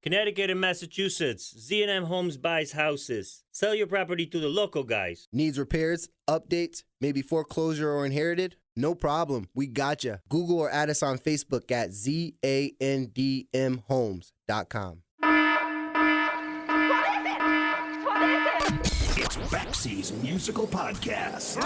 Connecticut and Massachusetts, Z&M Homes buys houses. Sell your property to the local guys. Needs repairs, updates, maybe foreclosure or inherited? No problem. We gotcha. Google or add us on Facebook at ZANDMHomes.com. It's Baxie's musical podcast.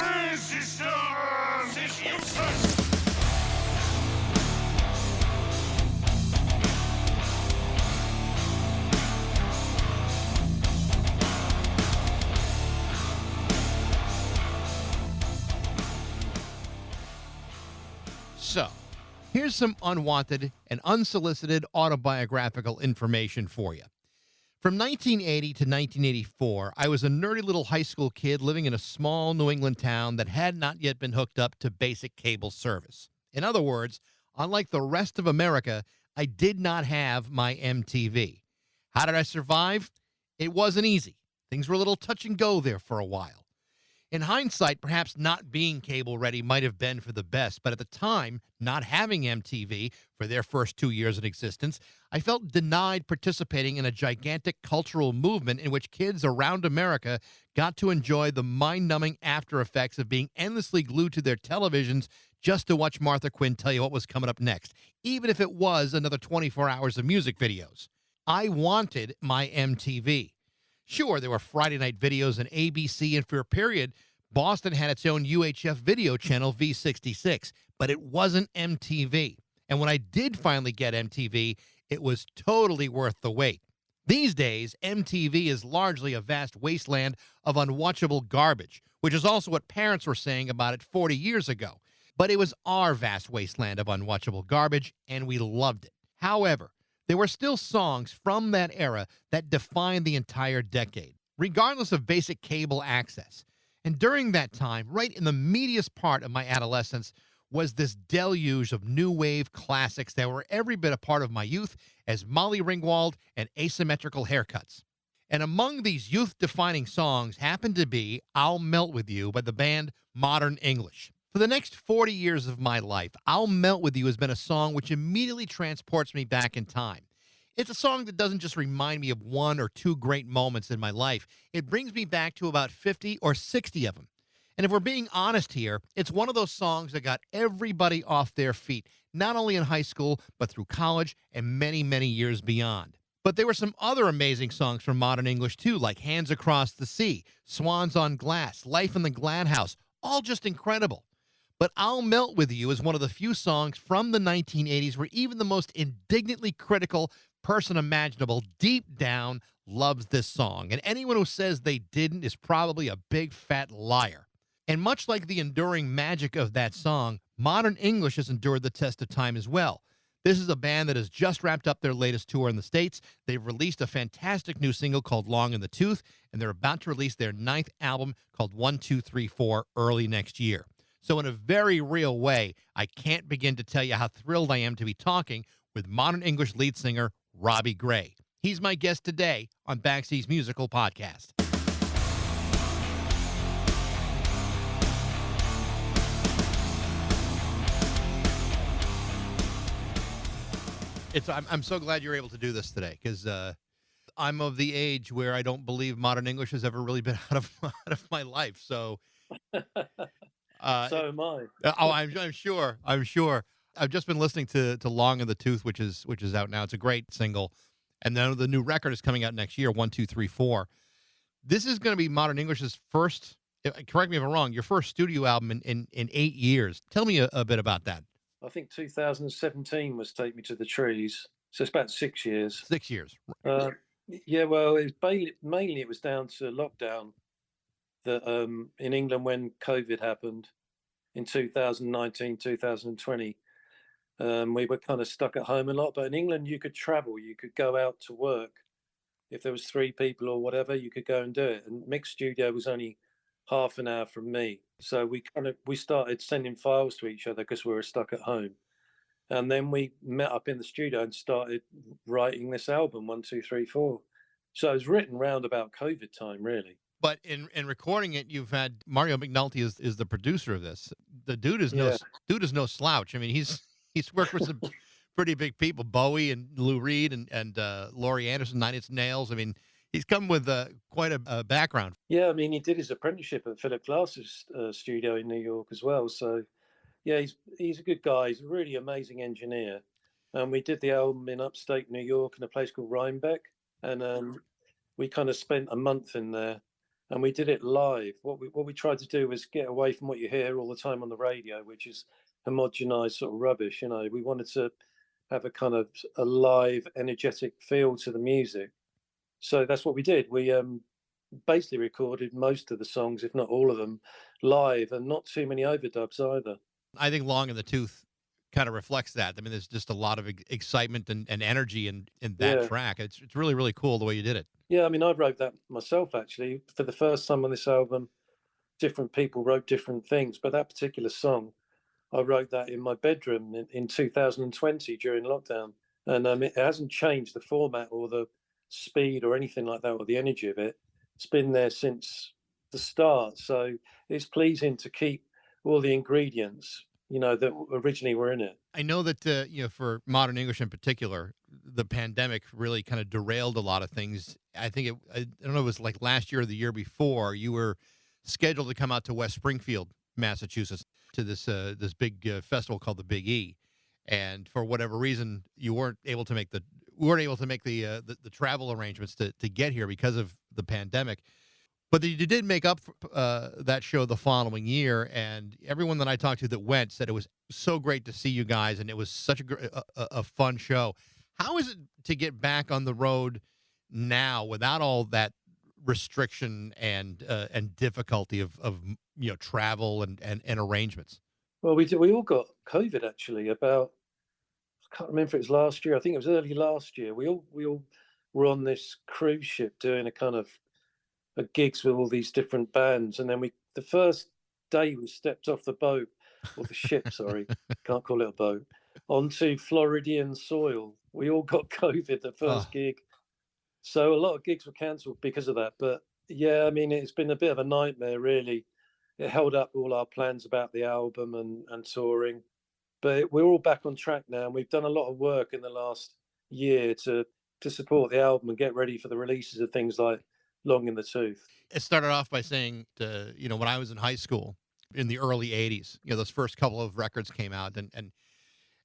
So, here's some unwanted and unsolicited autobiographical information for you. From 1980 to 1984, I was a nerdy little high school kid living in a small New England town that had not yet been hooked up to basic cable service. In other words, unlike the rest of America, I did not have my MTV. How did I survive? It wasn't easy. Things were a little touch and go there for a while. In hindsight, perhaps not being cable ready might have been for the best, but at the time, not having MTV for their first 2 years in existence, I felt denied participating in a gigantic cultural movement in which kids around America got to enjoy the mind-numbing after effects of being endlessly glued to their televisions just to watch Martha Quinn tell you what was coming up next, even if it was another 24 hours of music videos. I wanted my MTV. Sure, there were Friday night videos on ABC, and for a period, Boston had its own UHF video channel, V66, but it wasn't MTV. And when I did finally get MTV, it was totally worth the wait. These days, MTV is largely a vast wasteland of unwatchable garbage, which is also what parents were saying about it 40 years ago. But it was our vast wasteland of unwatchable garbage, and we loved it. However, there were still songs from that era that defined the entire decade, regardless of basic cable access. And during that time, right in the meatiest part of my adolescence, was this deluge of new wave classics that were every bit a part of my youth as Molly Ringwald and asymmetrical haircuts. And among these youth-defining songs happened to be I'll Melt With You by the band Modern English. For the next 40 years of my life, I'll Melt With You has been a song which immediately transports me back in time. It's a song that doesn't just remind me of one or two great moments in my life. It brings me back to about 50 or 60 of them. And if we're being honest here, it's one of those songs that got everybody off their feet, not only in high school, but through college and many, many years beyond. But there were some other amazing songs from Modern English, too, like Hands Across the Sea, Swans on Glass, Life in the Glad House, all just incredible. But I'll Melt With You is one of the few songs from the 1980s where even the most indignantly critical person imaginable deep down loves this song. And anyone who says they didn't is probably a big fat liar. And much like the enduring magic of that song, Modern English has endured the test of time as well. This is a band that has just wrapped up their latest tour in the States. They've released a fantastic new single called Long in the Tooth, and they're about to release their 9th album called 1, 2, 3, 4 early next year. So in a very real way, I can't begin to tell you how thrilled I am to be talking with Modern English lead singer Robbie Gray. He's my guest today on Baxie's Musical Podcast. I'm so glad you're able to do this today because I'm of the age where I don't believe Modern English has ever really been out of my life. So. So am I. I'm sure. I've just been listening to Long in the Tooth, which is out now. It's a great single. And then the new record is coming out next year, 1, 2, 3, 4. This is going to be Modern English's first, correct me if I'm wrong, your first studio album in 8 years. Tell me a bit about that. I think 2017 was Take Me to the Trees. So it's about 6 years. 6 years. Yeah, well, mainly it was down to lockdown. That in England, when COVID happened in 2019, 2020, we were kind of stuck at home a lot. But in England, you could travel, you could go out to work. If there was 3 people or whatever, you could go and do it. And Mick's studio was only half an hour from me. So we started sending files to each other because we were stuck at home. And then we met up in the studio and started writing this album, 1, 2, 3, 4. So it was written round about COVID time, really. But in recording it, you've had Mario McNulty is the producer of this. The dude is no slouch. I mean, he's worked with some pretty big people. Bowie and Lou Reed and Laurie Anderson, Nine Inch Nails. I mean, he's come with quite a background. Yeah, I mean, he did his apprenticeship at Philip Glass's studio in New York as well. So yeah, he's a good guy. He's a really amazing engineer. And we did the album in upstate New York in a place called Rhinebeck, and we kind of spent a month in there, and we did it live. What we tried to do was get away from what you hear all the time on the radio, which is homogenized sort of rubbish. You know, we wanted to have a kind of a live, energetic feel to the music. So that's what we did. We basically recorded most of the songs, if not all of them, live, and not too many overdubs either. I think Long in the Tooth kind of reflects that. I mean, there's just a lot of excitement and energy in that Yeah. track. It's really, really cool the way you did it. Yeah, I mean, I wrote that myself actually. For the first time on this album, different people wrote different things, but that particular song, I wrote that in my bedroom in 2020 during lockdown. And it hasn't changed the format or the speed or anything like that, or the energy of it. It's been there since the start. So it's pleasing to keep all the ingredients, you know, that originally were in it. I know that for modern English in particular, the pandemic really kind of derailed a lot of things. I think I don't know, it was like last year or the year before. You were scheduled to come out to West Springfield, Massachusetts, to this big festival called the Big E, and for whatever reason, you weren't able to make the travel arrangements to get here because of the pandemic. But you did make up for, that show the following year, and everyone that I talked to that went said it was so great to see you guys, and it was such a fun show. How is it to get back on the road now without all that restriction and difficulty of travel and arrangements? Well, we all got COVID actually. About, I can't remember if it was last year. I think it was early last year. We all were on this cruise ship doing a kind of gigs with all these different bands, and then the first day we stepped off the boat, or the ship, sorry, can't call it a boat, onto Floridian soil. We all got COVID the first gig, so a lot of gigs were cancelled because of that. But yeah, I mean, it's been a bit of a nightmare, really. It held up all our plans about the album and touring, but we're all back on track now, and we've done a lot of work in the last year to support the album and get ready for the releases of things like Long in the Tooth. It started off by saying, when I was in high school in the early '80s, those first couple of records came out, and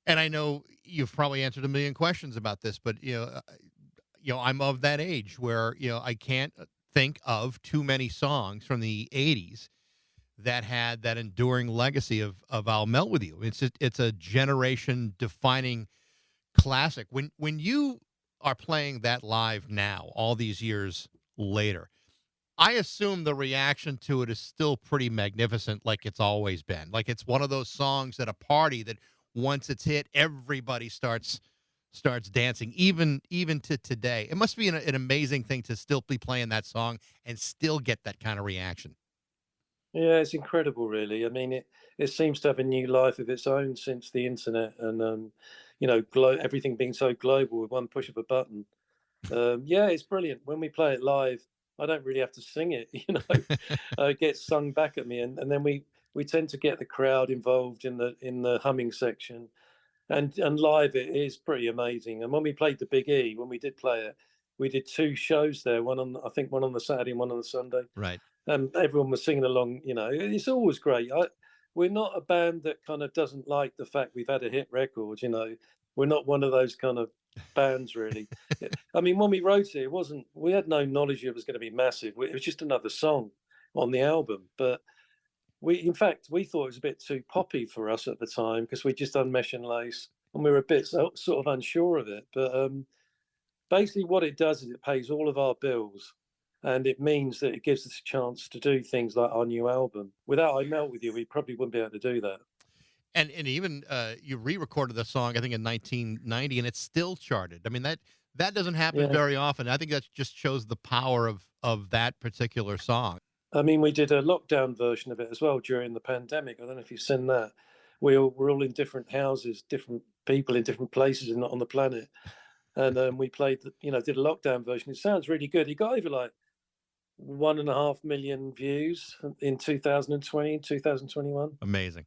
I know you've probably answered a million questions about this, but I'm of that age where I can't think of too many songs from the '80s that had that enduring legacy of "I'll Melt with You." It's a generation defining classic. When you are playing that live now, all these years later, I assume the reaction to it is still pretty magnificent, like it's always been. Like it's one of those songs at a party that once it's hit, everybody starts dancing, even to today. It must be an amazing thing to still be playing that song and still get that kind of reaction. Yeah, it's incredible, really. I mean, it seems to have a new life of its own since the internet and everything being so global with one push of a button. Yeah, it's brilliant. When we play it live, I don't really have to sing it, it gets sung back at me, and then we tend to get the crowd involved in the humming section, and live it is pretty amazing. And when we played the Big E, when we did play it, we did 2 shows there, one on the Saturday and one on the Sunday, Right. and everyone was singing along. It's always great. We're not a band that kind of doesn't like the fact we've had a hit record. We're not one of those kind of bands, really. I mean, when we wrote it, we had no knowledge it was going to be massive. It was just another song on the album. But in fact, we thought it was a bit too poppy for us at the time because we'd just done Mesh and Lace, and we were a bit sort of unsure of it. But basically, what it does is it pays all of our bills, and it means that it gives us a chance to do things like our new album. Without I Melt With You, we probably wouldn't be able to do that. And even you re-recorded the song, I think, in 1990, and it's still charted. I mean, that doesn't happen very often. I think that just shows the power of that particular song. I mean, we did a lockdown version of it as well during the pandemic. I don't know if you've seen that. We're all in different houses, different people in different places and not on the planet. And we played, did a lockdown version. It sounds really good. It got over like 1.5 million views in 2020, 2021. Amazing.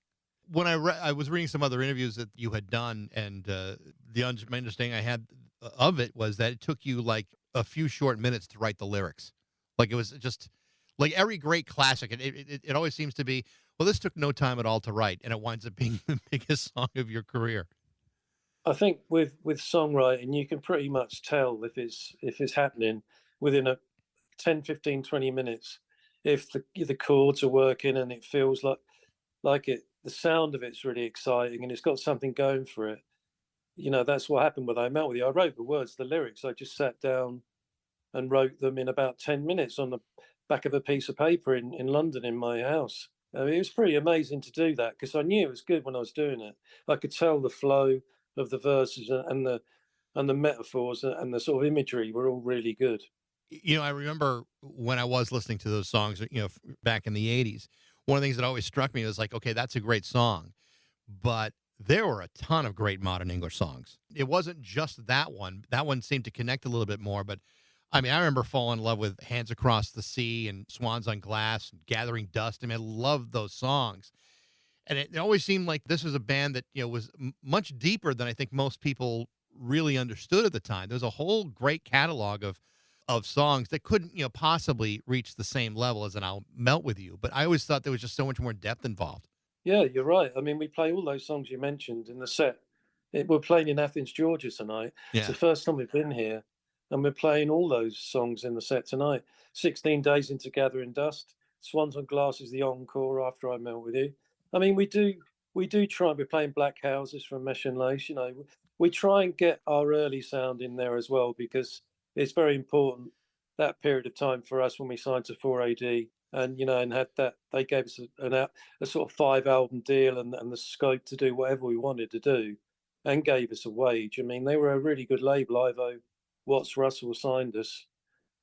When I was reading some other interviews that you had done, and my understanding I had of it was that it took you like a few short minutes to write the lyrics. Like it was just like every great classic. It always seems to be, well, this took no time at all to write, and it winds up being the biggest song of your career. I think with songwriting, you can pretty much tell if it's happening within a 10, 15, 20 minutes. If the chords are working and it feels like it, the sound of it's really exciting and it's got something going for it. You know, that's what happened with I Melt With You. I wrote the words, the lyrics. I just sat down and wrote them in about 10 minutes on the back of a piece of paper in London in my house. I mean, it was pretty amazing to do that because I knew it was good when I was doing it. I could tell the flow of the verses and the metaphors and the sort of imagery were all really good. You know, I remember when I was listening to those songs, back in the 80s, one of the things that always struck me was like, okay, that's a great song, but there were a ton of great modern English songs. It wasn't just that one. That one seemed to connect a little bit more, but I mean, I remember falling in love with Hands Across the Sea and Swans on Glass and Gathering Dust. I mean, I loved those songs. And it always seemed like this was a band that, was much deeper than I think most people really understood at the time. There was a whole great catalog of songs that couldn't, possibly reach the same level as an I'll Melt With You. But I always thought there was just so much more depth involved. Yeah, you're right. I mean, we play all those songs you mentioned in the set. We're playing in Athens, Georgia tonight. It's Yeah. the first time we've been here, and we're playing all those songs in the set tonight. 16 Days into Gathering Dust, Swans on Glass is the encore after I Melt With You. I mean, we do try. We're playing Black Houses from Mesh and Lace. You know, we try and get our early sound in there as well because it's very important that period of time for us when we signed to 4AD and and had that they gave us a sort of 5 album deal and the scope to do whatever we wanted to do and gave us a wage. I mean, they were a really good label. Ivo Watts Russell signed us.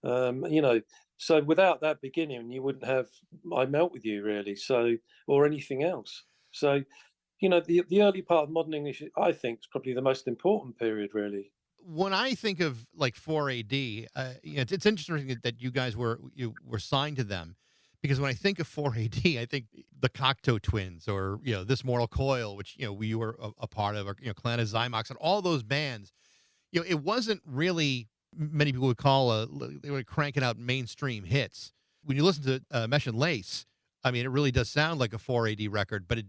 You know, so without that beginning, you wouldn't have I Melt With You really, so or anything else. So, the early part of modern English, I think, is probably the most important period, really. When I think of like 4AD, it's interesting that you were signed to them, because when I think of 4AD, I think the Cocteau Twins or This Mortal Coil, which we were a part of, or Clan of Zymox, and all those bands. It wasn't really many people would call they were cranking out mainstream hits. When you listen to Mesh and Lace, I mean, it really does sound like a 4AD record, but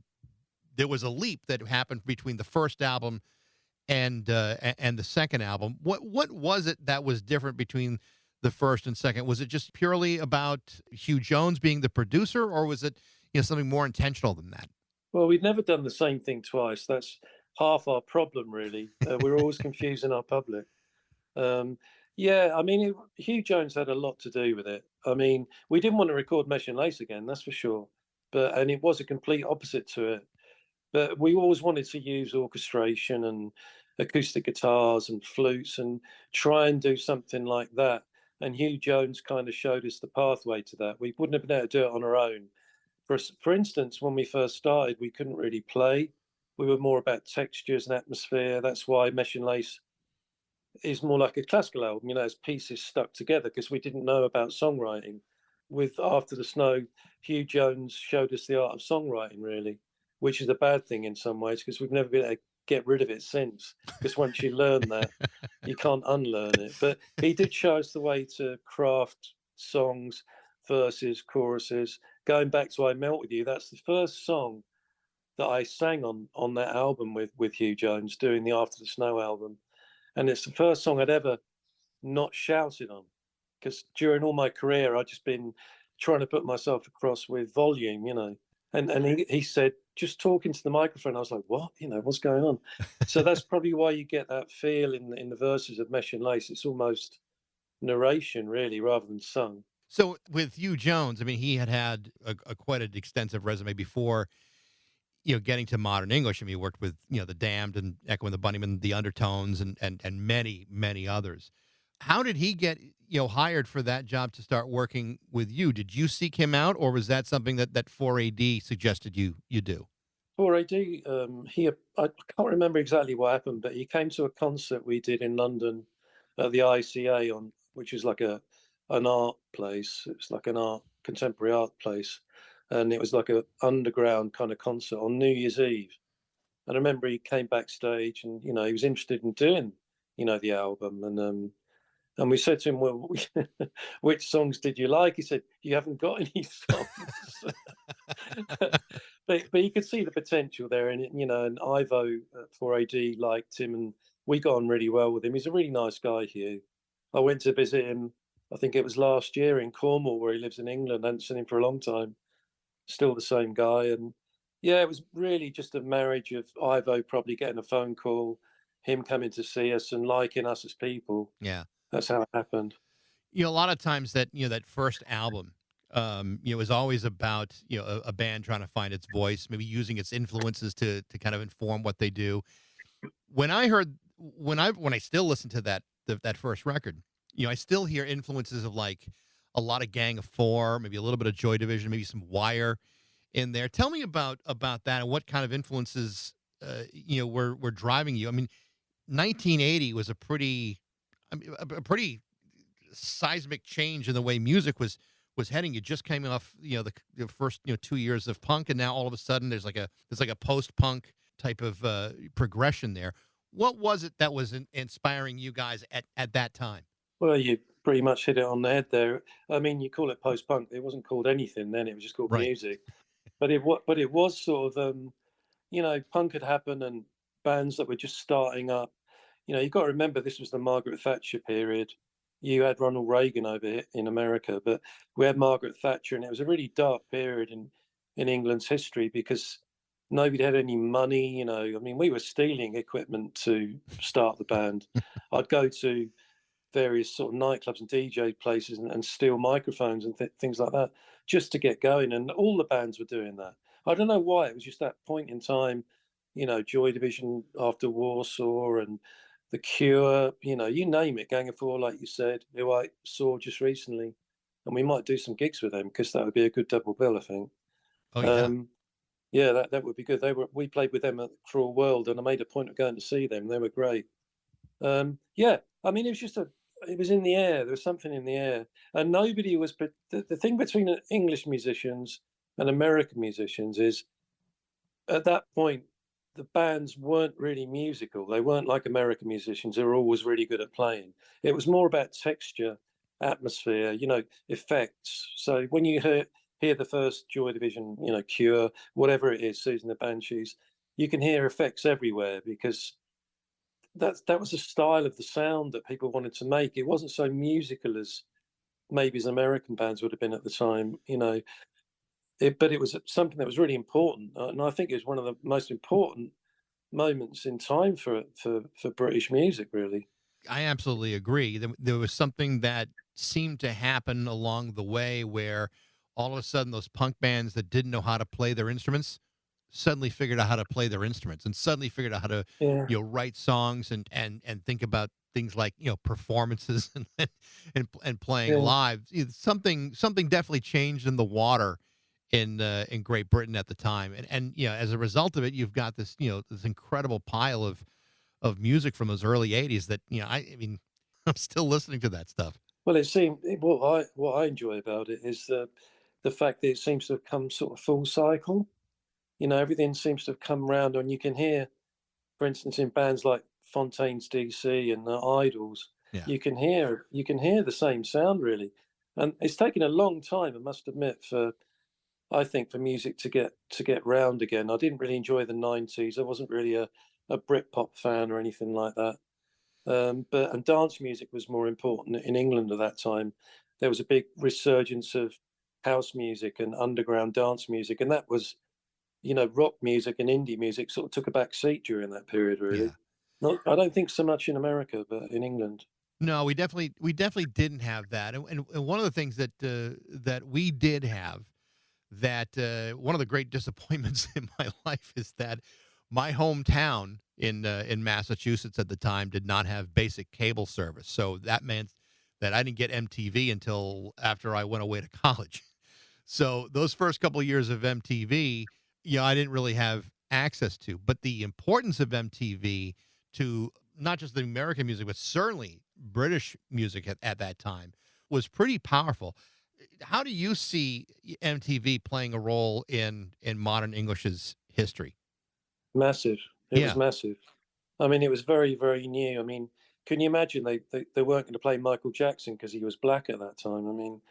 there was a leap that happened between the first album and the second album. What was it that was different between the first and second? Was it just purely about Hugh Jones being the producer, or was it something more intentional than that? Well, we've never done the same thing twice. That's half our problem, really. We're always confusing our public. Um, yeah, I mean, Hugh Jones had a lot to do with it. I mean, we didn't want to record Mesh and Lace again, that's for sure. And it was a complete opposite to it. But we always wanted to use orchestration and acoustic guitars and flutes and try and do something like that. And Hugh Jones kind of showed us the pathway to that. We wouldn't have been able to do it on our own. For instance, when we first started, we couldn't really play. We were more about textures and atmosphere. That's why Mesh and Lace is more like a classical album, as pieces stuck together because we didn't know about songwriting. With After the Snow, Hugh Jones showed us the art of songwriting, really, which is a bad thing in some ways because we've never been able to get rid of it since. Because once you learn that, you can't unlearn it. But he did show us the way to craft songs, verses, choruses. Going back to I Melt With You, that's the first song that I sang on that album with Hugh Jones doing the After the Snow album. And it's the first song I'd ever not shouted on, because during all my career, I'd just been trying to put myself across with volume, And he said, just talking to the microphone. I was like, what? What's going on? So that's probably why you get that feel in the verses of Mesh and Lace. It's almost narration, really, rather than sung. So with Hugh Jones, I mean, he had a quite an extensive resume before, getting to modern English. I mean, he worked with, The Damned and Echo and the Bunnymen, the Undertones, and many, many others. How did he get, hired for that job to start working with you? Did you seek him out, or was that something that 4AD suggested you do? 4AD, I can't remember exactly what happened, but he came to a concert we did in London at the ICA, which is like an art place. It's like an contemporary art place. and it was like a underground kind of concert on New Year's Eve. And I remember he came backstage, and he was interested in doing the album, and we said to him, well, which songs did you like? He said, you haven't got any songs. but you could see the potential there, and Ivo at 4AD liked him, and we got on really well with him. He's a really nice guy, Hugh. I went to visit him, I think it was last year, in Cornwall, where he lives in England. I hadn't seen him for a long time. Still the same guy. And yeah, it was really just a marriage of Ivo probably getting a phone call, him coming to see us and liking us as people. Yeah. That's how it happened. A lot of times that that first album, is always about a band trying to find its voice, maybe using its influences to kind of inform what they do. When I still listen to that first record, I still hear influences of like a lot of Gang of Four, maybe a little bit of Joy Division, maybe some Wire in there. Tell me about that and what kind of influences were driving you. I mean, 1980 was a pretty seismic change in the way music was heading. You just came off the first 2 years of punk, and now all of a sudden there's like a post-punk type of progression there. What was it that was inspiring you guys at that time? Well, you pretty much hit it on the head there. I mean, you call it post-punk. It wasn't called anything then. It was just called music. But it was sort of punk had happened, and bands that were just starting up. You've got to remember, this was the Margaret Thatcher period. You had Ronald Reagan over here in America, but we had Margaret Thatcher, and it was a really dark period in England's history because nobody had any money. I mean, we were stealing equipment to start the band. I'd go to various sort of nightclubs and DJ places and steal microphones and things like that just to get going. And all the bands were doing that. I don't know why. It was just that point in time, Joy Division after Warsaw and The Cure, you name it, Gang of Four, like you said, who I saw just recently. And we might do some gigs with them because that would be a good double bill, I think. Oh, yeah. Yeah, that would be good. We played with them at Cruel World, and I made a point of going to see them. They were great. Yeah, I mean, it was in the air. There was something in the air, and nobody was. But the thing between English musicians and American musicians is, at that point, the bands weren't really musical. They weren't like American musicians who were always really good at playing. It was more about texture, atmosphere, effects. So when you hear the first Joy Division, Cure, whatever it is, Susan the Banshees, you can hear effects everywhere because that was the style of the sound that people wanted to make. It wasn't so musical as maybe as American bands would have been at the time, but it was something that was really important, and I think it was one of the most important moments in time for British music, really. I absolutely agree. There was something that seemed to happen along the way where all of a sudden those punk bands that didn't know how to play their instruments suddenly figured out how to play their instruments and suddenly figured out how to write songs and think about things like performances and playing live. Something definitely changed in the water in Great Britain at the time, and as a result of it, you've got this this incredible pile of music from those early '80s that I mean I'm still listening to that stuff. Well, what I enjoy about it is the fact that it seems to have come sort of full cycle. Everything seems to have come round, and you can hear, for instance, in bands like Fontaine's DC and the Idols, you can hear the same sound really, and it's taken a long time, I must admit, I think for music to get round again. I didn't really enjoy the 90s. I wasn't really a Britpop fan or anything like that. But dance music was more important in England at that time. There was a big resurgence of house music and underground dance music, and that was, rock music and indie music sort of took a back seat during that period, really. Yeah. I don't think so much in America, but in England. No, we definitely didn't have that. And one of the things that we did have, that one of the great disappointments in my life is that my hometown in Massachusetts at the time did not have basic cable service. So that meant that I didn't get MTV until after I went away to college. So those first couple of years of MTV, I didn't really have access to. But the importance of MTV to not just the American music, but certainly British music at that time was pretty powerful. how do you see MTV playing a role in modern English's history? Massive. It was Yeah. massive. I mean, it was very, very new. I mean, can you imagine they weren't going to play Michael Jackson because he was black at that time? I mean,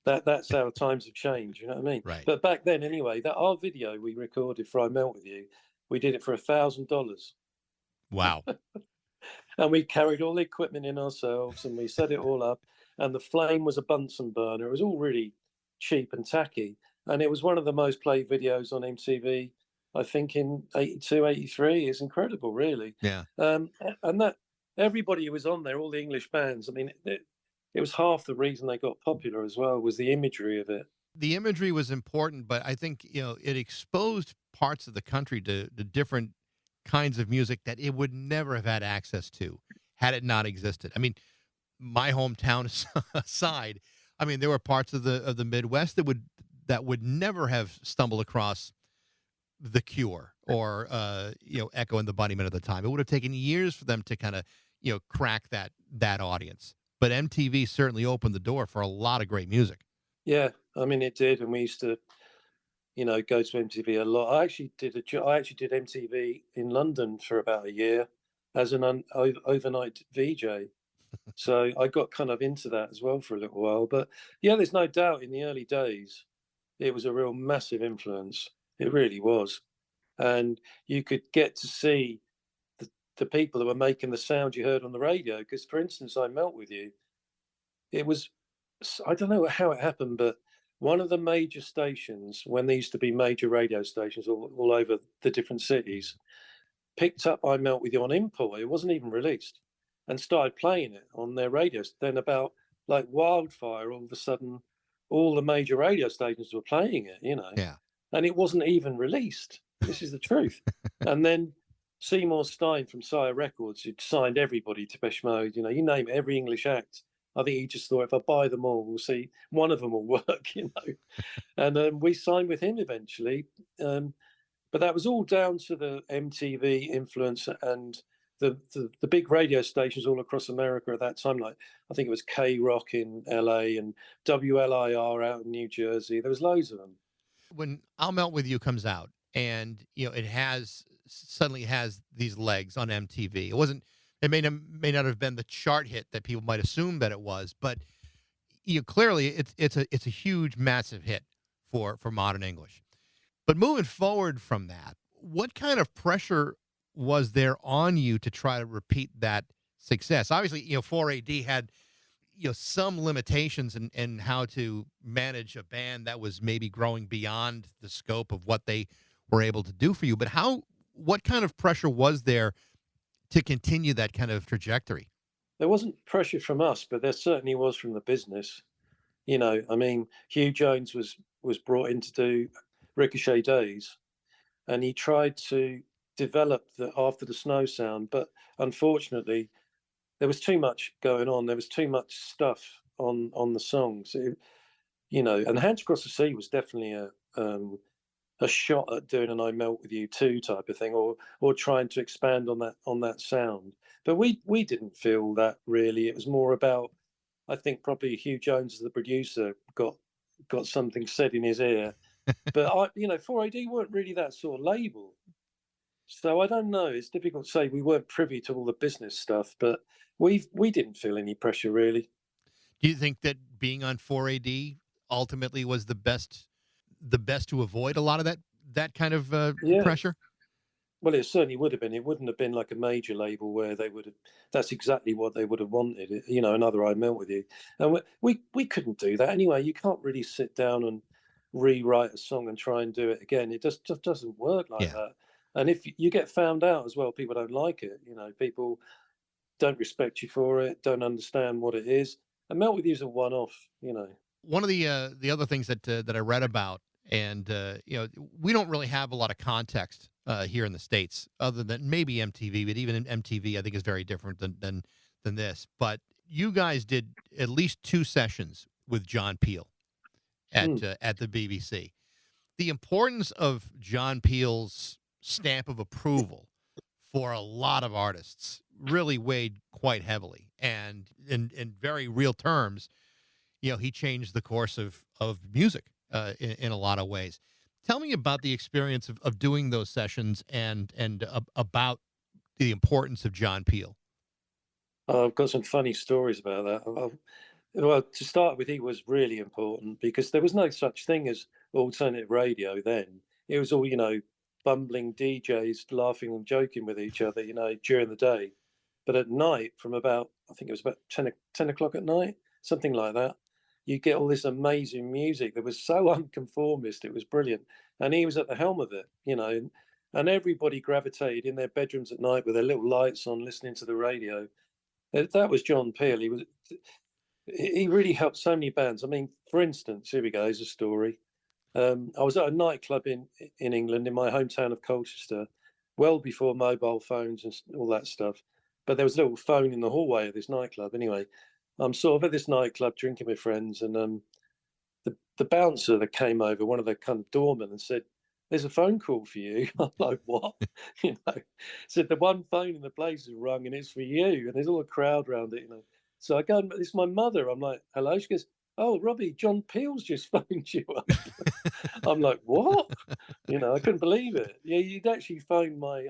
that's how times have changed. You know what I mean? Right. But back then, anyway, that our video we recorded for "I Melt with You," we did it for $1,000, Wow. and we carried all the equipment in ourselves, and we set it all up. And the flame was a Bunsen burner. It was all really cheap and tacky, and it was one of the most played videos on MTV. I think in 82, 83 is incredible, really. Yeah. And that everybody who was on there, all the English bands. I mean, it was half the reason they got popular as well was the imagery of it. The imagery was important, but I think, it exposed parts of the country to the different kinds of music that it would never have had access to had it not existed. I mean, my hometown aside, I mean, there were parts of the Midwest that would never have stumbled across The Cure or Echo and the Bunnymen at the time. It would have taken years for them to kind of crack that audience. But MTV certainly opened the door for a lot of great music. Yeah, I mean, it did, and we used to, go to MTV a lot. I actually did MTV in London for about a year as an overnight VJ. So I got kind of into that as well for a little while. But yeah, there's no doubt in the early days, it was a real massive influence. It really was. And you could get to see the people that were making the sound you heard on the radio. Because, for instance, "I Melt with You," it was, I don't know how it happened, but one of the major stations, when there used to be major radio stations all over the different cities, picked up "I Melt with You" on import. It wasn't even released, and started playing it on their radios. Then, about like wildfire, all of a sudden, all the major radio stations were playing it. Yeah. And it wasn't even released. This is the truth. And then Seymour Stein from Sire Records, who'd signed everybody to Depeche Mode, you name it, every English act. I think he just thought, if I buy them all, we'll see one of them will work. And we signed with him eventually. But that was all down to the MTV influence and the big radio stations all across America at that time. Like, I think it was K Rock in LA and WLIR out in New Jersey. There was loads of them. When "I'll Melt with You" comes out, and it suddenly has these legs on MTV. It may not have been the chart hit that people might assume that it was, but clearly it's a huge, massive hit for modern English. But moving forward from that, what kind of pressure was there on you to try to repeat that success? Obviously, 4AD had some limitations in how to manage a band that was maybe growing beyond the scope of what they were able to do for you. But what kind of pressure was there to continue that kind of trajectory? There wasn't pressure from us, but there certainly was from the business. I mean, Hugh Jones was brought in to do Ricochet Days, and he tried to develop the After the Snow sound, but unfortunately, there was too much going on. There was too much stuff on the songs. And Hands Across the Sea was definitely a shot at doing an "I Melt with You" 2 type of thing, or trying to expand on that sound. But we didn't feel that really. It was more about, I think, probably Hugh Jones as the producer got something said in his ear. But 4AD weren't really that sort of label. So I don't know. It's difficult to say. We weren't privy to all the business stuff, but we didn't feel any pressure really. Do you think that being on 4AD ultimately was the best to avoid a lot of that kind of pressure? Well, it certainly would have been. It wouldn't have been like a major label where they would have. That's exactly what they would have wanted. Another "I Melt with You," and we couldn't do that anyway. You can't really sit down and rewrite a song and try and do it again. It just doesn't work like that. And if you get found out as well, people don't like it. People don't respect you for it, don't understand what it is. And "Melt with You" is a one-off. One of the other things that I read about, and we don't really have a lot of context here in the States, other than maybe MTV. But even in MTV, I think is very different than this. But you guys did at least 2 sessions with John Peel at the BBC. The importance of John Peel's stamp of approval for a lot of artists really weighed quite heavily, and in very real terms, he changed the course of music in a lot of ways. Tell me about the experience of doing those sessions and about the importance of John Peel. I've got some funny stories about that. Well, to start with, he was really important because there was no such thing as alternative radio then. It was all, bumbling DJs laughing and joking with each other, during the day. But at night, from about, I think it was about 10 o'clock at night, something like that, you get all this amazing music that was so unconformist. It was brilliant. And he was at the helm of it, and everybody gravitated in their bedrooms at night with their little lights on, listening to the radio. That was John Peel. He really helped so many bands. I mean, for instance, here we go. Here's a story. I was at a nightclub in England, in my hometown of Colchester, well before mobile phones and all that stuff. But there was a little phone in the hallway of this nightclub. Anyway, I'm sort of at this nightclub drinking with friends, and the bouncer that came over, one of the kind of doormen, and said, "There's a phone call for you." I'm like, "What?" Said the one phone in the place is rung and it's for you, and there's all a crowd around it. So I go, "It's my mother." I'm like, "Hello." She goes, "Oh, Robbie, John Peel's just phoned you up." I'm like, "What?" I couldn't believe it. Yeah, you'd actually phone my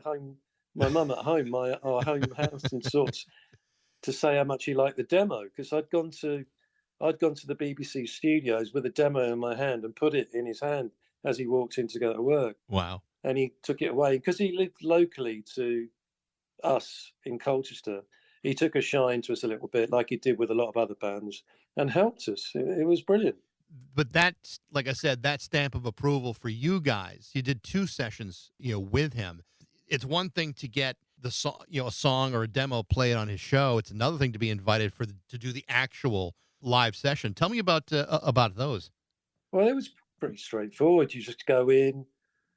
mum at home, our home house, and sorts, to say how much he liked the demo, because I'd gone to the BBC studios with a demo in my hand and put it in his hand as he walked in to go to work, Wow. and he took it away because he lived locally to us in Colchester. He took a shine to us a little bit, like he did with a lot of other bands, and helped us. It was brilliant. But that's, like I said, that stamp of approval for you guys. You did 2 sessions, with him. It's one thing to get the song, a song or a demo played on his show. It's another thing to be invited to do the actual live session. Tell me about those. Well, it was pretty straightforward. You just go in,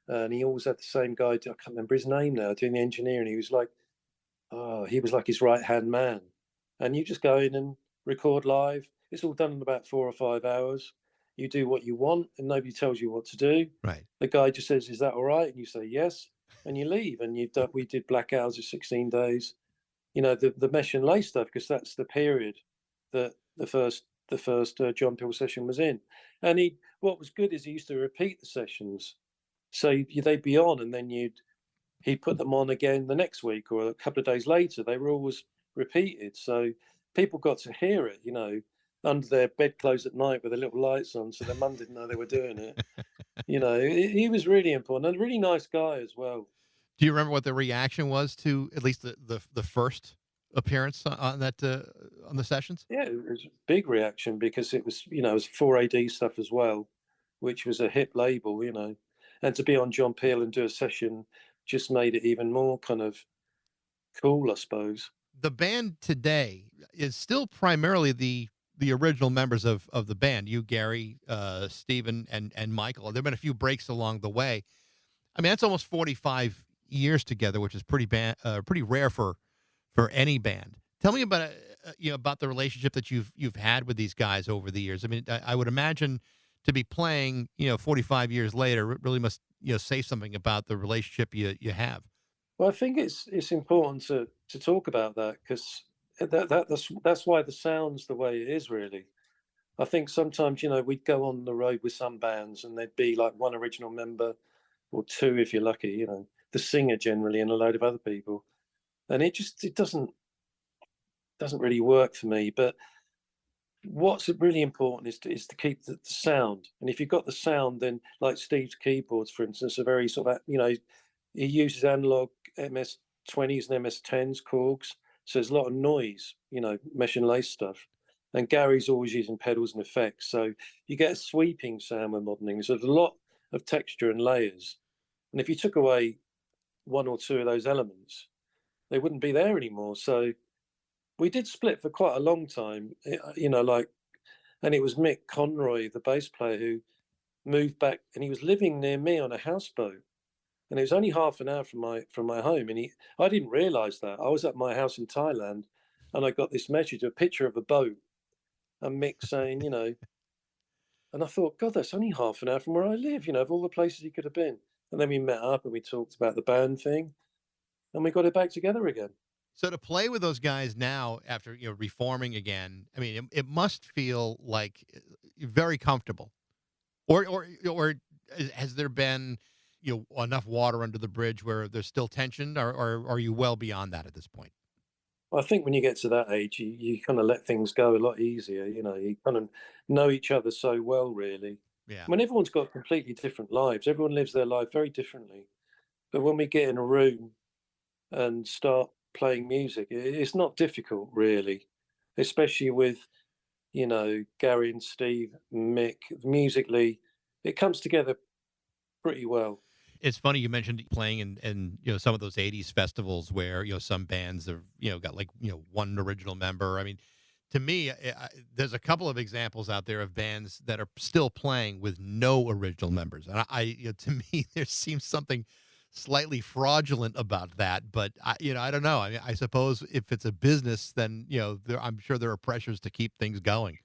and he always had the same guy. I can't remember his name now, doing the engineering. He was like his right hand man. And you just go in and record live. It's all done in about 4 or 5 hours. You do what you want, and nobody tells you what to do. Right. The guy just says, "Is that all right?" And you say yes, and you leave. And we did black hours of 16 days. The mesh and lay stuff, because that's the period that the first John Peel session was in. And what was good is he used to repeat the sessions, so they'd be on, and then he'd put them on again the next week or a couple of days later. They were always repeated, so people got to hear it, under their bedclothes at night with the little lights on, so their mum didn't know they were doing it. He was really important, and a really nice guy as well. Do you remember what the reaction was to at least the first appearance on that on the sessions? Yeah, it was a big reaction because it was 4AD stuff as well, which was a hip label, and to be on John Peel and do a session just made it even more kind of cool, I suppose. The band today is still primarily the original members of the band. You, Gary, Stephen, and Michael. There've been a few breaks along the way. I mean, that's almost 45 years together, which is pretty rare for any band. Tell me about about the relationship that you've had with these guys over the years. I mean, I would imagine to be playing 45 years later really must say something about the relationship you have. Well, I think it's important to talk about that, because that's why the sound's the way it is, really. I think sometimes we'd go on the road with some bands, and there'd be like one original member or two if you're lucky, the singer generally, and a load of other people, and it doesn't really work for me. But what's really important is to keep the sound. And if you've got the sound, then like Steve's keyboards, for instance, are very sort of, he uses analog MS-20s and MS-10s Korgs, so there's a lot of noise, mesh and lace stuff. And Gary's always using pedals and effects, so you get a sweeping sound with modeling. So there's a lot of texture and layers. And if you took away one or two of those elements, they wouldn't be there anymore. So we did split for quite a long time, and it was Mick Conroy, the bass player, who moved back, and he was living near me on a houseboat, and it was only half an hour from my home. And I didn't realise that. I was at my house in Thailand, and I got this message, a picture of a boat, and Mick saying, and I thought, God, that's only half an hour from where I live, of all the places he could have been. And then we met up and we talked about the band thing, and we got it back together again. So to play with those guys now after reforming again, I mean, it must feel like very comfortable. Or has there been enough water under the bridge where there's still tension, or are you well beyond that at this point? I think when you get to that age, you kind of let things go a lot easier. You kind of know each other so well, really. Yeah. I mean, everyone's got completely different lives. Everyone lives their life very differently. But when we get in a room and start playing music, it's not difficult, really, especially with, Gary and Steve, Mick, musically, it comes together pretty well. It's funny you mentioned playing in some of those 80s festivals where some bands have got like one original member. I mean, to me, there's a couple of examples out there of bands that are still playing with no original members, and to me there seems something slightly fraudulent about that. But I don't know. I mean, I suppose if it's a business, then I'm sure there are pressures to keep things going.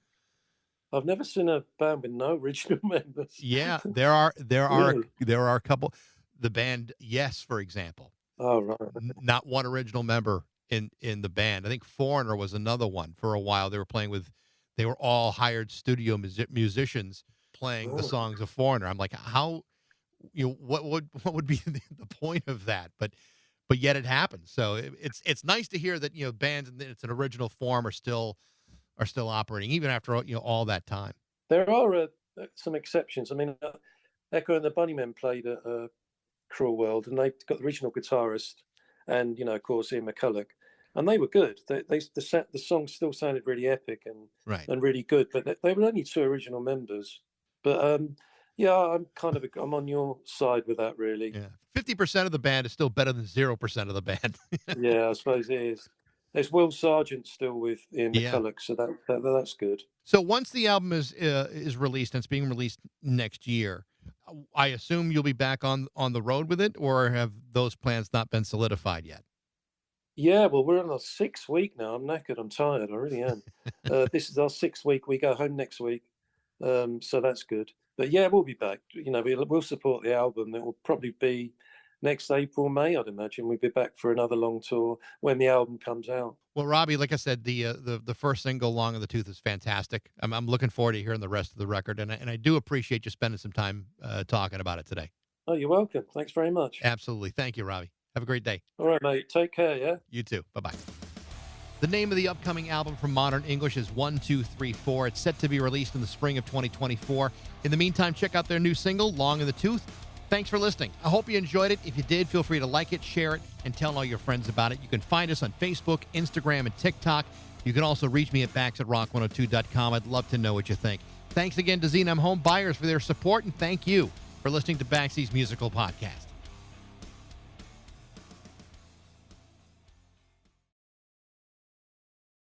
I've never seen a band with no original members. Yeah, there are Really? there are a couple. The band Yes, for example, Oh, right. not one original member in the band. I think Foreigner was another one for a while. They were all hired studio musicians playing the Oh. songs of Foreigner. I'm like, how what would be the point of that? But yet it happens. So it's nice to hear that bands in it's an original form are still operating even after all that time. There are some exceptions. I mean, Echo and the Bunnymen played at Cruel World, and they got the original guitarist and, of course, Ian McCulloch, and they were good. The song still sounded really epic Right. and really good, but they were only two original members. But yeah, I'm on your side with that, really. Yeah. 50% of the band is still better than 0% of the band. Yeah, I suppose it is. There's Will Sargent still with Ian Yeah. McCulloch, so that's good. So once the album is released, and it's being released next year, I assume you'll be back on the road with it, or have those plans not been solidified yet? Yeah, well, we're on our 6th week now. I'm knackered. I'm tired. I really am. This is our 6th week. We go home next week, so that's good. But yeah, we'll be back. We'll support the album. It will probably be next April, May, I'd imagine. We'll be back for another long tour when the album comes out. Well, Robbie, like I said, the first single, "Long in the Tooth," is fantastic. I'm looking forward to hearing the rest of the record, and I do appreciate you spending some time talking about it today. Oh, you're welcome. Thanks very much. Absolutely, thank you, Robbie. Have a great day. All right, mate. Take care, yeah? You too. Bye bye. The name of the upcoming album from Modern English is 1, 2, 3, 4. It's set to be released in the spring of 2024. In the meantime, check out their new single, "Long in the Tooth." Thanks for listening. I hope you enjoyed it. If you did, feel free to like it, share it, and tell all your friends about it. You can find us on Facebook, Instagram, and TikTok. You can also reach me at bax@rock102.com. I'd love to know what you think. Thanks again to Z&M Home Buyers for their support, and thank you for listening to Baxie's Musical Podcast.